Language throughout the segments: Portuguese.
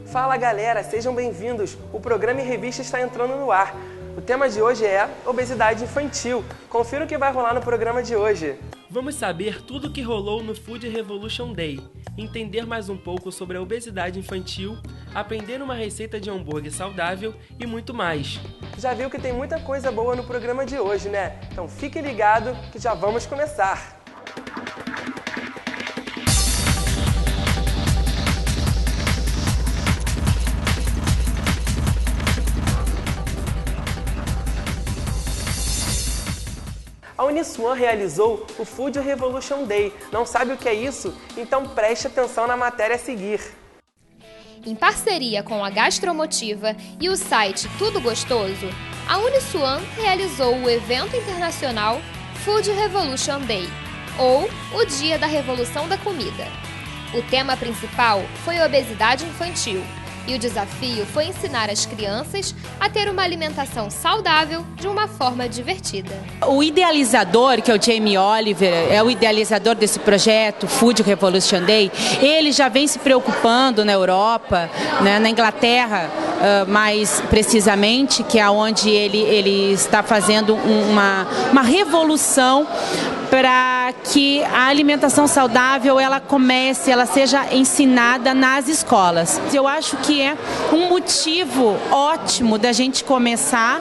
Fala galera, sejam bem-vindos! O programa em revista está entrando no ar. O tema de hoje é obesidade infantil. Confira o que vai rolar no programa de hoje. Vamos saber tudo o que rolou no Food Revolution Day, entender mais um pouco sobre a obesidade infantil, aprender uma receita de hambúrguer saudável e muito mais. Já viu que tem muita coisa boa no programa de hoje, né? Então fique ligado que já vamos começar! A Uniswan realizou o Food Revolution Day. Não sabe o que é isso? Então preste atenção na matéria a seguir. Em parceria com a Gastromotiva e o site Tudo Gostoso, a Uniswan realizou o evento internacional Food Revolution Day, ou o Dia da Revolução da Comida. O tema principal foi obesidade infantil. E o desafio foi ensinar as crianças a ter uma alimentação saudável de uma forma divertida. O idealizador, que é o Jamie Oliver, é o idealizador desse projeto, Food Revolution Day. Ele já vem se preocupando na Europa, né, na Inglaterra, mais precisamente, que é onde ele está fazendo uma revolução para que a alimentação saudável ela seja ensinada nas escolas. Eu acho que é um motivo ótimo da gente começar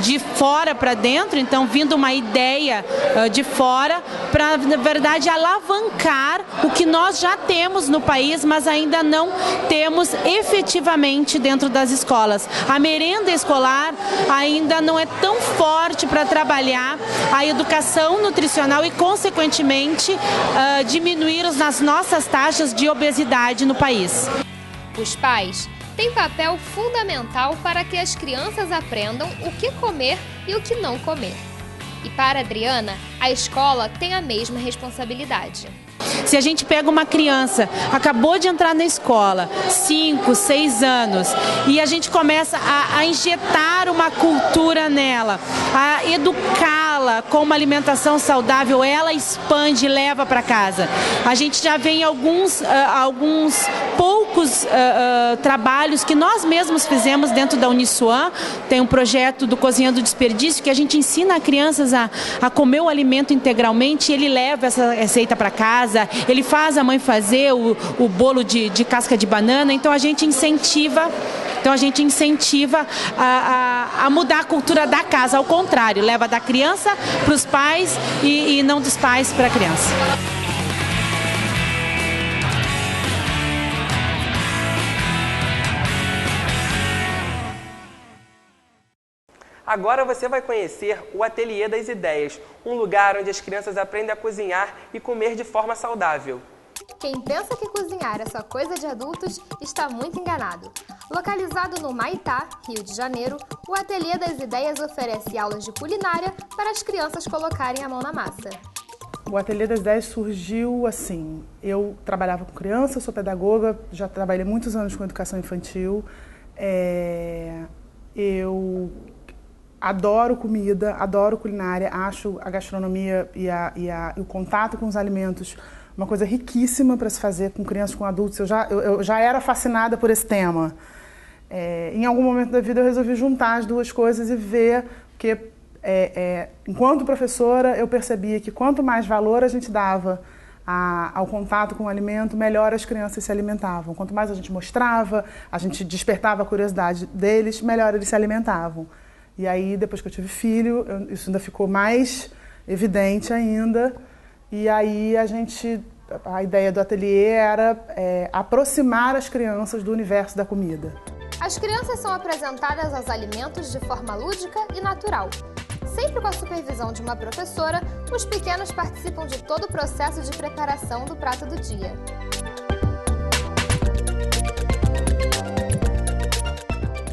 de fora para dentro, então vindo uma ideia de fora para, na verdade, alavancar o que nós já temos no país, mas ainda não temos efetivamente dentro das escolas. A merenda escolar ainda não é tão forte para trabalhar a educação nutricional e, consequentemente, diminuir as nossas taxas de obesidade no país. Os pais têm papel fundamental para que as crianças aprendam o que comer e o que não comer. E para a Adriana, a escola tem a mesma responsabilidade. Se a gente pega uma criança, acabou de entrar na escola, 5, 6 anos, e a gente começa a injetar uma cultura nela, a educá-la com uma alimentação saudável, ela expande e leva para casa. A gente já vê em alguns poucos trabalhos que nós mesmos fizemos dentro da Uniswan. Tem um projeto do Cozinhando Desperdício que a gente ensina as crianças a comer o alimento integralmente, e ele leva essa receita para casa. Ele faz a mãe fazer o bolo de casca de banana, então a gente incentiva a mudar a cultura da casa, ao contrário, leva da criança para os pais e não dos pais para a criança. Agora você vai conhecer o Ateliê das Ideias, um lugar onde as crianças aprendem a cozinhar e comer de forma saudável. Quem pensa que cozinhar é só coisa de adultos está muito enganado. Localizado no Maitá, Rio de Janeiro, o Ateliê das Ideias oferece aulas de culinária para as crianças colocarem a mão na massa. O Ateliê das Ideias surgiu assim, eu trabalhava com criança, sou pedagoga, já trabalhei muitos anos com educação infantil, eu adoro comida, adoro culinária, acho a gastronomia e o contato com os alimentos uma coisa riquíssima para se fazer com crianças, com adultos. Eu já era fascinada por esse tema. Em algum momento da vida eu resolvi juntar as duas coisas e ver que, enquanto professora, eu percebia que quanto mais valor a gente dava ao contato com o alimento, melhor as crianças se alimentavam. Quanto mais a gente mostrava, a gente despertava a curiosidade deles, melhor eles se alimentavam. E aí, depois que eu tive filho, isso ainda ficou mais evidente ainda. E aí a ideia do ateliê era aproximar as crianças do universo da comida. As crianças são apresentadas aos alimentos de forma lúdica e natural. Sempre com a supervisão de uma professora, os pequenos participam de todo o processo de preparação do prato do dia.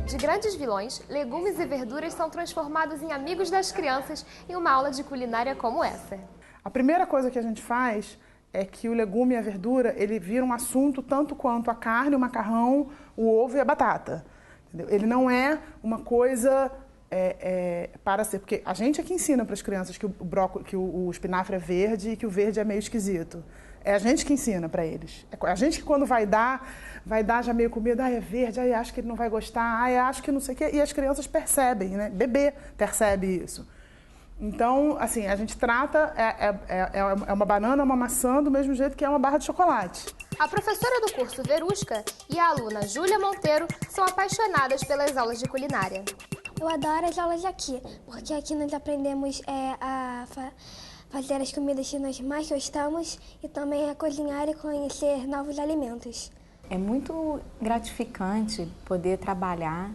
De grandes vilões, legumes e verduras são transformados em amigos das crianças em uma aula de culinária como essa. A primeira coisa que a gente faz é que o legume e a verdura, ele vira um assunto tanto quanto a carne, o macarrão, o ovo e a batata. Entendeu? Ele não é uma coisa para ser... Porque a gente é que ensina para as crianças que o espinafre é verde e que o verde é meio esquisito. É a gente que ensina para eles. É a gente que quando vai dar já meio com medo, é verde, acho que ele não vai gostar, acho que não sei o quê. E as crianças percebem, né? Bebê percebe isso. Então, assim, a gente trata, é uma banana, uma maçã, do mesmo jeito que é uma barra de chocolate. A professora do curso Verusca e a aluna Júlia Monteiro são apaixonadas pelas aulas de culinária. Eu adoro as aulas aqui, porque aqui nós aprendemos a fazer as comidas que nós mais gostamos e também a cozinhar e conhecer novos alimentos. É muito gratificante poder trabalhar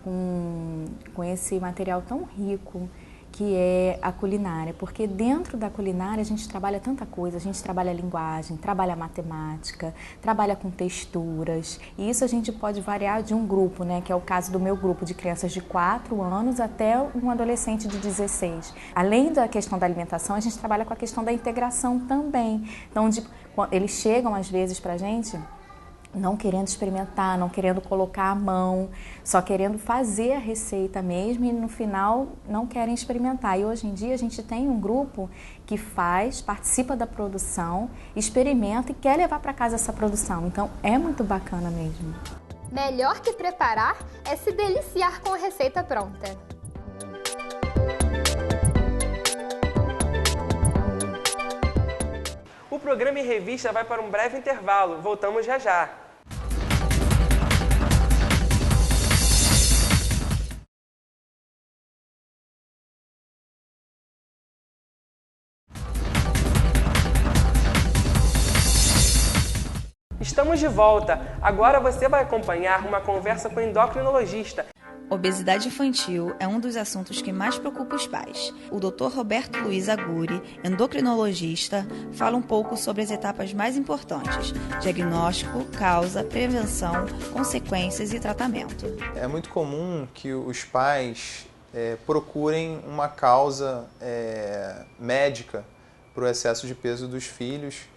com esse material tão rico que é a culinária, porque dentro da culinária a gente trabalha tanta coisa, a gente trabalha linguagem, trabalha matemática, trabalha com texturas, e isso a gente pode variar de um grupo, né, que é o caso do meu grupo de crianças de 4 anos até um adolescente de 16. Além da questão da alimentação, a gente trabalha com a questão da integração também. Então, eles chegam às vezes pra gente não querendo experimentar, não querendo colocar a mão, só querendo fazer a receita mesmo e no final não querem experimentar. E hoje em dia a gente tem um grupo que participa da produção, experimenta e quer levar para casa essa produção. Então é muito bacana mesmo. Melhor que preparar é se deliciar com a receita pronta. O programa em revista vai para um breve intervalo. Voltamos já já. Estamos de volta. Agora você vai acompanhar uma conversa com o endocrinologista. Obesidade infantil é um dos assuntos que mais preocupa os pais. O Dr. Roberto Luiz Aguri, endocrinologista, fala um pouco sobre as etapas mais importantes: diagnóstico, causa, prevenção, consequências e tratamento. É muito comum que os pais procurem uma causa médica para o excesso de peso dos filhos.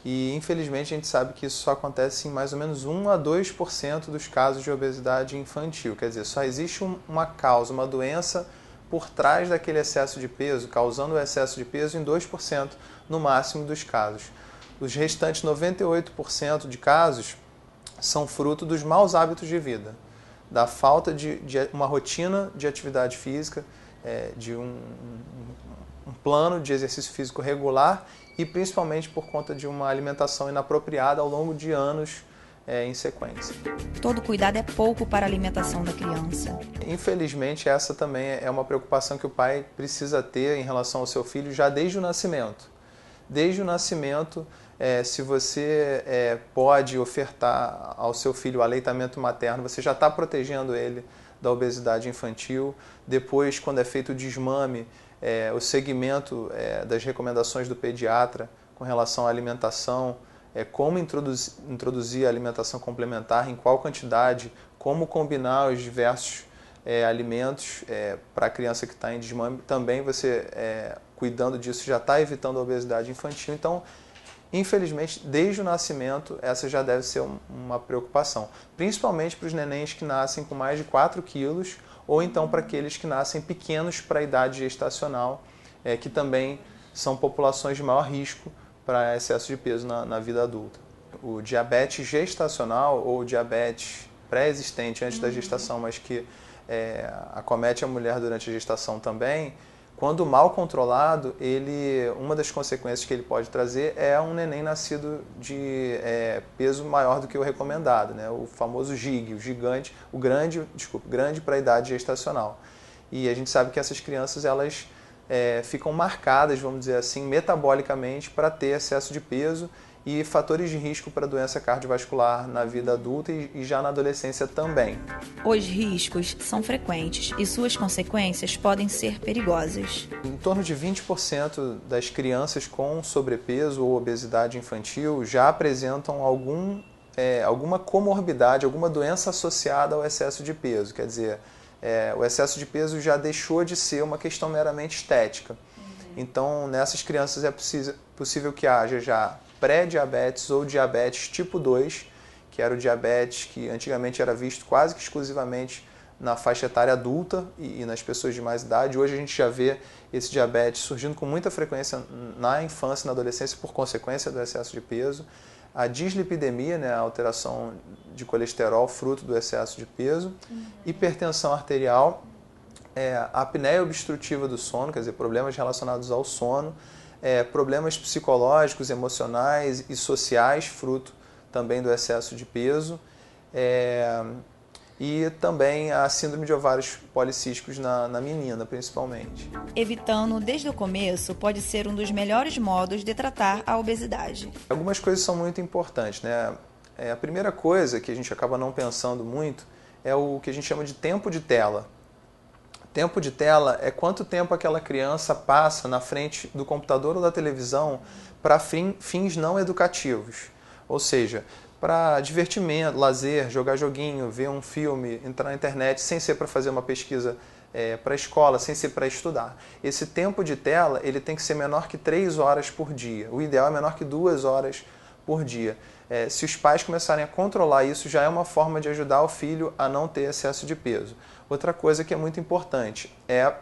E, infelizmente, a gente sabe que isso só acontece em mais ou menos 1 a 2% dos casos de obesidade infantil. Quer dizer, só existe uma causa, uma doença por trás daquele excesso de peso, causando o excesso de peso em 2% no máximo dos casos. Os restantes 98% de casos são fruto dos maus hábitos de vida, da falta de uma rotina de atividade física, de um plano de exercício físico regular e principalmente por conta de uma alimentação inapropriada ao longo de anos em sequência. Todo cuidado é pouco para a alimentação da criança. Infelizmente, essa também é uma preocupação que o pai precisa ter em relação ao seu filho já desde o nascimento. Desde o nascimento, se você pode ofertar ao seu filho o aleitamento materno, você já está protegendo ele da obesidade infantil. Depois, quando é feito o desmame, o segmento das recomendações do pediatra com relação à alimentação, como introduzir a alimentação complementar, em qual quantidade, como combinar os diversos alimentos para a criança que está em desmame. Também você, cuidando disso, já está evitando a obesidade infantil. Então, infelizmente, desde o nascimento, essa já deve ser uma preocupação, principalmente para os nenéns que nascem com mais de 4 quilos, ou então para aqueles que nascem pequenos para a idade gestacional, que também são populações de maior risco para excesso de peso na vida adulta. O diabetes gestacional ou diabetes pré-existente antes da gestação, mas que acomete a mulher durante a gestação também, quando mal controlado, uma das consequências que ele pode trazer é um neném nascido de peso maior do que o recomendado, né? O famoso GIG, grande para a idade gestacional. E a gente sabe que essas crianças elas ficam marcadas, vamos dizer assim, metabolicamente para ter excesso de peso e fatores de risco para doença cardiovascular na vida adulta e já na adolescência também. Os riscos são frequentes e suas consequências podem ser perigosas. Em torno de 20% das crianças com sobrepeso ou obesidade infantil já apresentam alguma comorbidade, alguma doença associada ao excesso de peso. Quer dizer, o excesso de peso já deixou de ser uma questão meramente estética. Então, nessas crianças é possível que haja já pré-diabetes ou diabetes tipo 2, que era o diabetes que antigamente era visto quase que exclusivamente na faixa etária adulta e nas pessoas de mais idade. Hoje a gente já vê esse diabetes surgindo com muita frequência na infância e na adolescência por consequência do excesso de peso. A dislipidemia, né, a alteração de colesterol fruto do excesso de peso, hipertensão arterial, a apneia obstrutiva do sono, quer dizer, problemas relacionados ao sono, problemas psicológicos, emocionais e sociais, fruto também do excesso de peso, e também a síndrome de ovários policísticos na menina, principalmente. Evitando desde o começo pode ser um dos melhores modos de tratar a obesidade. Algumas coisas são muito importantes, né? A primeira coisa que a gente acaba não pensando muito é o que a gente chama de tempo de tela. Tempo de tela é quanto tempo aquela criança passa na frente do computador ou da televisão para fins não educativos. Ou seja, para divertimento, lazer, jogar joguinho, ver um filme, entrar na internet, sem ser para fazer uma pesquisa para a escola, sem ser para estudar. Esse tempo de tela ele tem que ser menor que 3 horas por dia. O ideal é menor que 2 horas por dia. Se os pais começarem a controlar isso, já é uma forma de ajudar o filho a não ter excesso de peso. Outra coisa que é muito importante é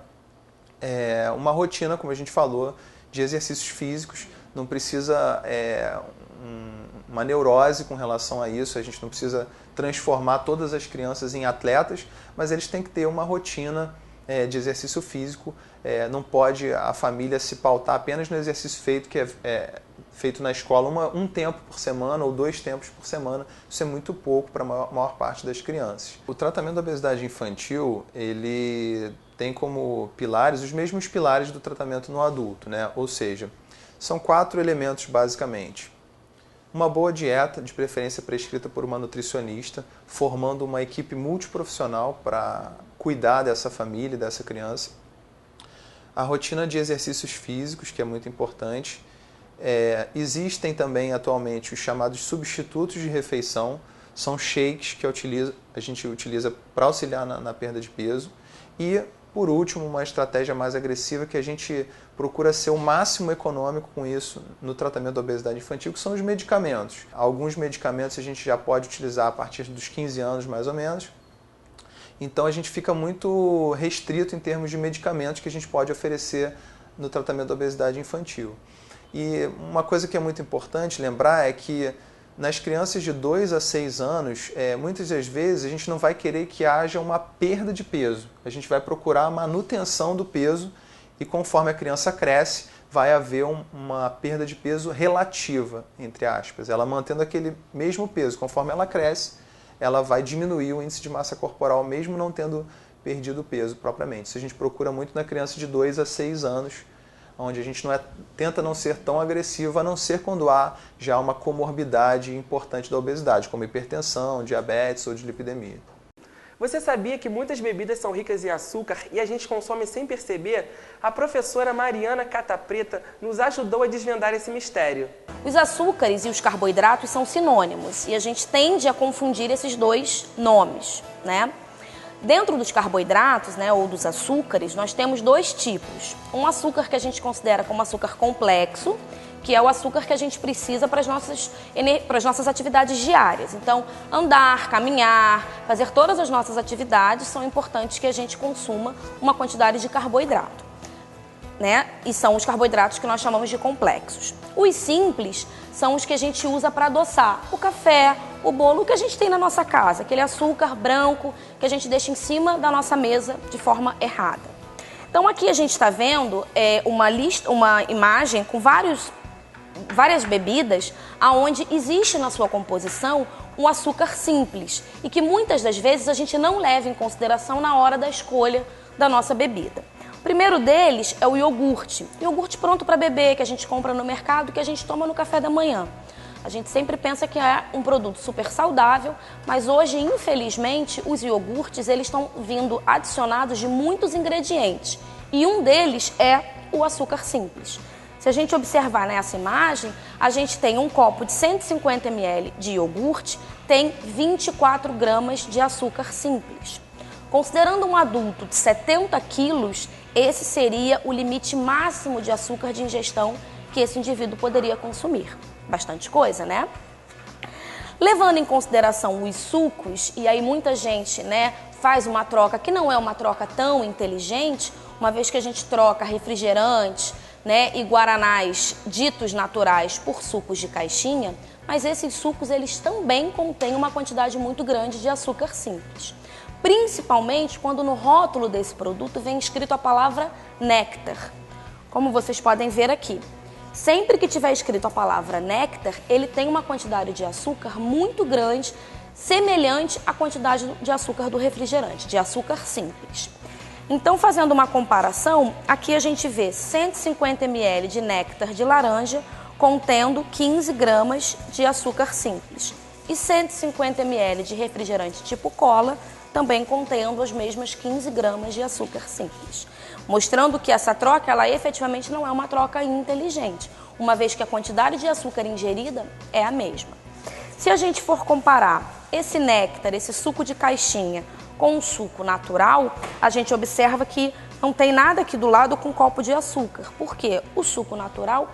uma rotina, como a gente falou, de exercícios físicos. Não precisa uma neurose com relação a isso, a gente não precisa transformar todas as crianças em atletas, mas eles têm que ter uma rotina de exercício físico. Não pode a família se pautar apenas no exercício feito na escola um tempo por semana ou 2 tempos por semana. Isso é muito pouco para a maior parte das crianças. O tratamento da obesidade infantil, ele tem como pilares os mesmos pilares do tratamento no adulto, né? Ou seja, são 4 elementos basicamente. Uma boa dieta, de preferência prescrita por uma nutricionista, formando uma equipe multiprofissional para cuidar dessa família, dessa criança. A rotina de exercícios físicos, que é muito importante. Existem também atualmente os chamados substitutos de refeição, são shakes que a gente utiliza para auxiliar na perda de peso. E, por último, uma estratégia mais agressiva que a gente procura ser o máximo econômico com isso no tratamento da obesidade infantil, que são os medicamentos. Alguns medicamentos a gente já pode utilizar a partir dos 15 anos, mais ou menos. Então a gente fica muito restrito em termos de medicamentos que a gente pode oferecer no tratamento da obesidade infantil. E uma coisa que é muito importante lembrar é que nas crianças de 2 a 6 anos, muitas das vezes a gente não vai querer que haja uma perda de peso. A gente vai procurar a manutenção do peso e conforme a criança cresce, vai haver uma perda de peso relativa, entre aspas. Ela mantendo aquele mesmo peso. Conforme ela cresce, ela vai diminuir o índice de massa corporal, mesmo não tendo perdido o peso propriamente. Isso a gente procura muito na criança de 2 a 6 anos, onde a gente tenta não ser tão agressivo, a não ser quando há já uma comorbidade importante da obesidade, como hipertensão, diabetes ou dislipidemia. Você sabia que muitas bebidas são ricas em açúcar e a gente consome sem perceber? A professora Mariana Catapreta nos ajudou a desvendar esse mistério. Os açúcares e os carboidratos são sinônimos e a gente tende a confundir esses dois nomes, né? Dentro dos carboidratos, né, ou dos açúcares, nós temos 2 tipos. Um açúcar que a gente considera como açúcar complexo, que é o açúcar que a gente precisa para as nossas atividades diárias. Então, andar, caminhar, fazer todas as nossas atividades são importantes que a gente consuma uma quantidade de carboidrato, né? E são os carboidratos que nós chamamos de complexos. Os simples são os que a gente usa para adoçar o café, o bolo que a gente tem na nossa casa, aquele açúcar branco que a gente deixa em cima da nossa mesa de forma errada. Então aqui a gente está vendo uma imagem com várias bebidas onde existe na sua composição um açúcar simples e que muitas das vezes a gente não leva em consideração na hora da escolha da nossa bebida. O primeiro deles é o iogurte pronto para beber, que a gente compra no mercado, que a gente toma no café da manhã. A gente sempre pensa que é um produto super saudável, mas hoje, infelizmente, os iogurtes eles estão vindo adicionados de muitos ingredientes e um deles é o açúcar simples. Se a gente observar nessa imagem, a gente tem um copo de 150 ml de iogurte, tem 24 gramas de açúcar simples. Considerando um adulto de 70 quilos, esse seria o limite máximo de açúcar de ingestão que esse indivíduo poderia consumir. Bastante coisa, né? Levando em consideração os sucos, e aí muita gente, né, faz uma troca que não é uma troca tão inteligente, uma vez que a gente troca refrigerantes, né, e guaranás ditos naturais por sucos de caixinha, mas esses sucos eles também contêm uma quantidade muito grande de açúcar simples. Principalmente quando no rótulo desse produto vem escrito a palavra néctar. Como vocês podem ver aqui, sempre que tiver escrito a palavra néctar, ele tem uma quantidade de açúcar muito grande, semelhante à quantidade de açúcar do refrigerante, de açúcar simples. Então, fazendo uma comparação, aqui a gente vê 150 ml de néctar de laranja contendo 15 gramas de açúcar simples e 150 ml de refrigerante tipo cola também contendo as mesmas 15 gramas de açúcar simples, mostrando que essa troca ela efetivamente não é uma troca inteligente, uma vez que a quantidade de açúcar ingerida é a mesma. Se a gente for comparar esse néctar, esse suco de caixinha, com um suco natural, a gente observa que não tem nada aqui do lado com copo de açúcar. Por quê? O suco natural,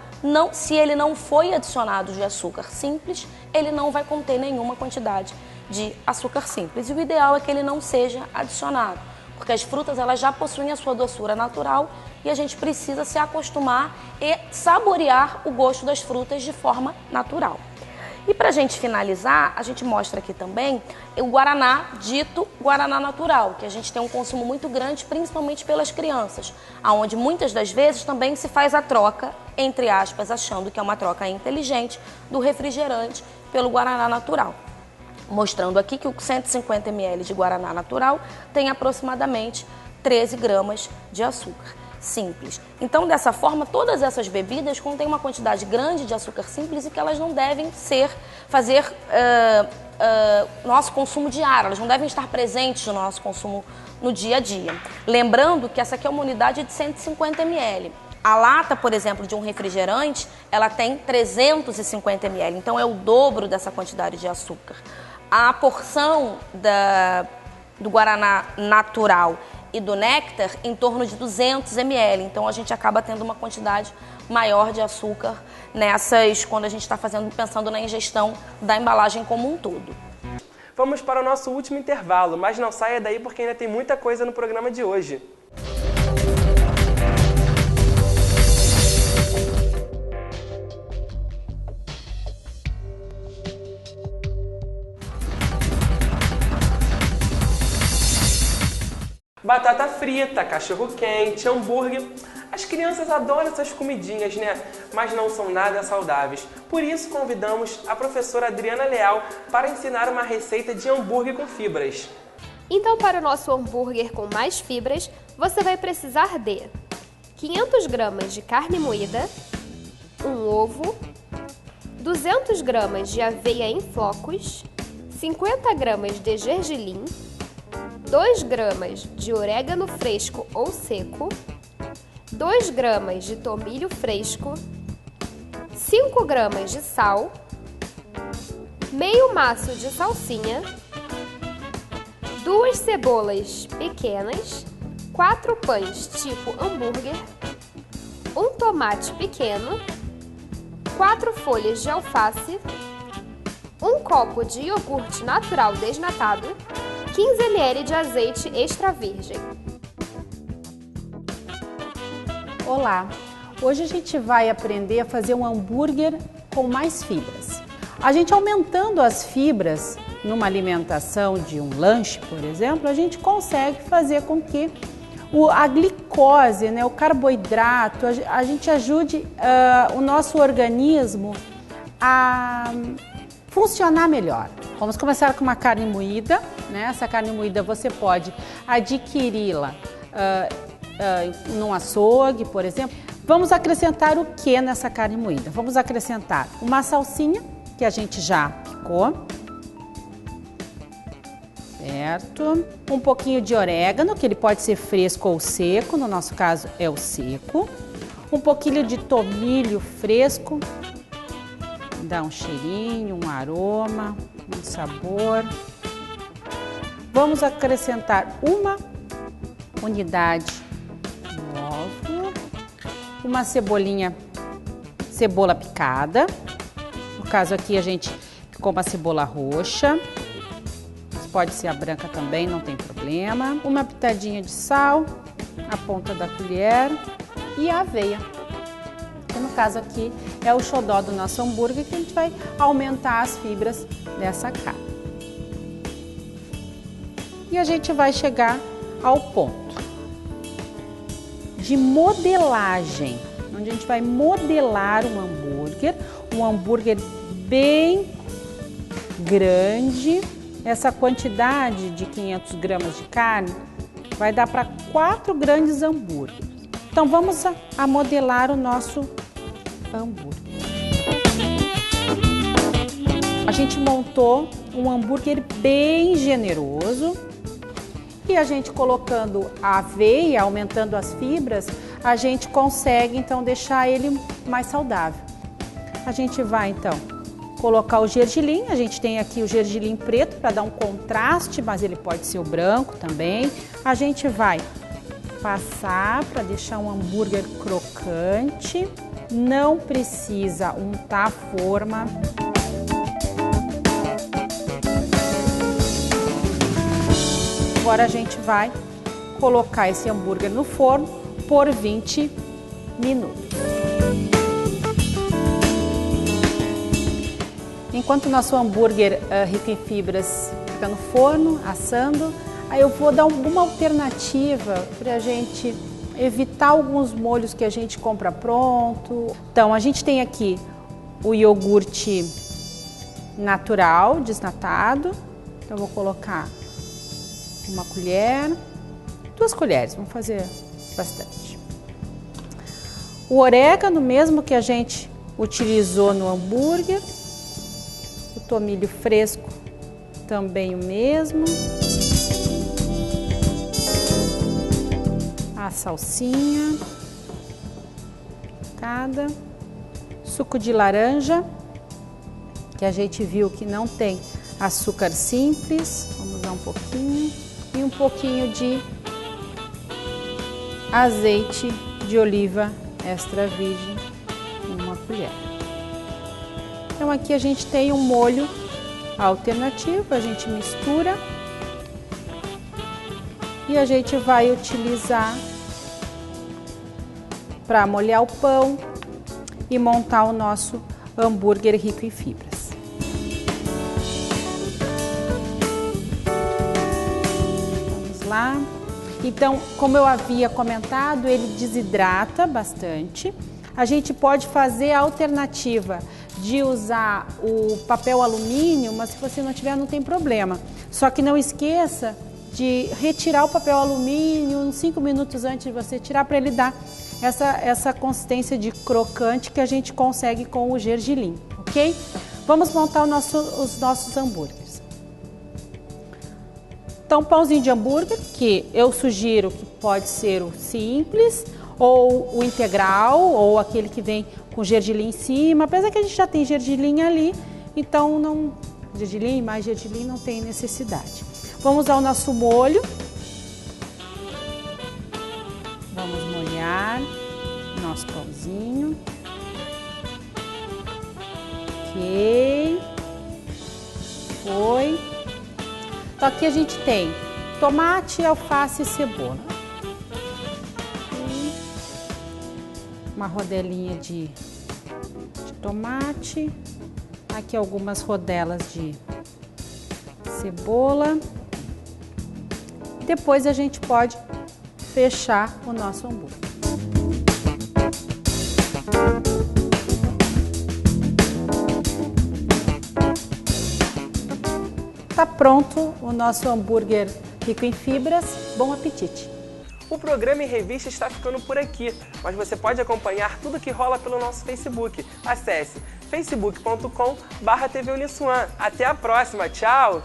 se ele não foi adicionado de açúcar simples, ele não vai conter nenhuma quantidade de açúcar simples. E o ideal é que ele não seja adicionado, porque as frutas elas já possuem a sua doçura natural e a gente precisa se acostumar e saborear o gosto das frutas de forma natural. E para a gente finalizar, a gente mostra aqui também o guaraná, dito guaraná natural, que a gente tem um consumo muito grande, principalmente pelas crianças, onde muitas das vezes também se faz a troca, entre aspas, achando que é uma troca inteligente, do refrigerante pelo guaraná natural. Mostrando aqui que o 150 ml de guaraná natural tem aproximadamente 13 gramas de açúcar simples. Então, dessa forma, todas essas bebidas contêm uma quantidade grande de açúcar simples e que elas não devem fazer nosso consumo diário, elas não devem estar presentes no nosso consumo no dia a dia. Lembrando que essa aqui é uma unidade de 150 ml. A lata, por exemplo, de um refrigerante, ela tem 350 ml, então é o dobro dessa quantidade de açúcar. A porção do guaraná natural e do néctar em torno de 200 ml, então a gente acaba tendo uma quantidade maior de açúcar quando a gente está pensando na ingestão da embalagem como um todo. Vamos para o nosso último intervalo, mas não saia daí porque ainda tem muita coisa no programa de hoje. Batata frita, cachorro-quente, hambúrguer. As crianças adoram essas comidinhas, né? Mas não são nada saudáveis. Por isso, convidamos a professora Adriana Leal para ensinar uma receita de hambúrguer com fibras. Então, para o nosso hambúrguer com mais fibras, você vai precisar de 500 gramas de carne moída, um ovo, 200 gramas de aveia em flocos, 50 gramas de gergelim, 2 gramas de orégano fresco ou seco, 2 gramas de tomilho fresco, 5 gramas de sal, meio maço de salsinha, 2 cebolas pequenas, 4 pães tipo hambúrguer, 1 tomate pequeno, 4 folhas de alface, 1 copo de iogurte natural desnatado, 15 ml de azeite extra virgem. Olá! Hoje a gente vai aprender a fazer um hambúrguer com mais fibras. A gente aumentando as fibras numa alimentação de um lanche, por exemplo, a gente consegue fazer com que a glicose, o carboidrato, a gente ajude o nosso organismo a funcionar melhor. Vamos começar com uma carne moída, Essa carne moída você pode adquiri-la num açougue, por exemplo. Vamos acrescentar o que nessa carne moída? Vamos acrescentar uma salsinha, que a gente já picou, certo? Um pouquinho de orégano, que ele pode ser fresco ou seco, no nosso caso é o seco. Um pouquinho de tomilho fresco, dá um cheirinho, um aroma, um sabor. Vamos acrescentar uma unidade de ovo, uma cebola picada. No caso aqui a gente picou uma cebola roxa. pode ser a branca também, não tem problema. Uma pitadinha de sal, a ponta da colher e a aveia. Que no caso aqui é o xodó do nosso hambúrguer, que a gente vai aumentar as fibras dessa carne. E a gente vai chegar ao ponto de modelagem, onde a gente vai modelar um hambúrguer bem grande. Essa quantidade de 500 gramas de carne vai dar para 4 grandes hambúrgueres. Então vamos a modelar o nosso hambúrguer. A gente montou um hambúrguer bem generoso e a gente colocando a aveia, aumentando as fibras, a gente consegue então deixar ele mais saudável. A gente vai então colocar o gergelim, a gente tem aqui o gergelim preto para dar um contraste, mas ele pode ser o branco também. A gente vai passar para deixar um hambúrguer crocante, não precisa untar a forma. Agora a gente vai colocar esse hambúrguer no forno por 20 minutos. Enquanto o nosso hambúrguer rico em fibras fica no forno, assando, aí eu vou dar alguma alternativa para a gente evitar alguns molhos que a gente compra pronto. Então, a gente tem aqui o iogurte natural, desnatado. Então, eu vou colocar uma colher, 2 colheres, vamos fazer bastante. O orégano, mesmo que a gente utilizou no hambúrguer. O tomilho fresco, também o mesmo. A salsinha, cada suco de laranja, que a gente viu que não tem açúcar simples, vamos usar um pouquinho, e um pouquinho de azeite de oliva extra virgem, uma colher. Então aqui a gente tem um molho alternativo, a gente mistura e a gente vai utilizar para molhar o pão e montar o nosso hambúrguer rico em fibras. Vamos lá. Então, como eu havia comentado, ele desidrata bastante. A gente pode fazer a alternativa de usar o papel alumínio, mas se você não tiver, não tem problema. Só que não esqueça de retirar o papel alumínio uns 5 minutos antes de você tirar, para ele dar essa consistência de crocante que a gente consegue com o gergelim, ok? Vamos montar os nossos hambúrgueres. Então, pãozinho de hambúrguer, que eu sugiro que pode ser o simples, ou o integral, ou aquele que vem com gergelim em cima, apesar que a gente já tem gergelim ali, então não, gergelim mais gergelim não tem necessidade. Vamos usar o nosso molho. Vamos molhar nosso pãozinho. Ok. Foi. Então aqui a gente tem tomate, alface e cebola. Uma rodelinha de tomate, aqui algumas rodelas de cebola. Depois a gente pode fechar o nosso hambúrguer. Tá pronto o nosso hambúrguer rico em fibras. Bom apetite! O programa em revista está ficando por aqui, mas você pode acompanhar tudo que rola pelo nosso Facebook. Acesse facebook.com/tvUniswan. Até a próxima, tchau!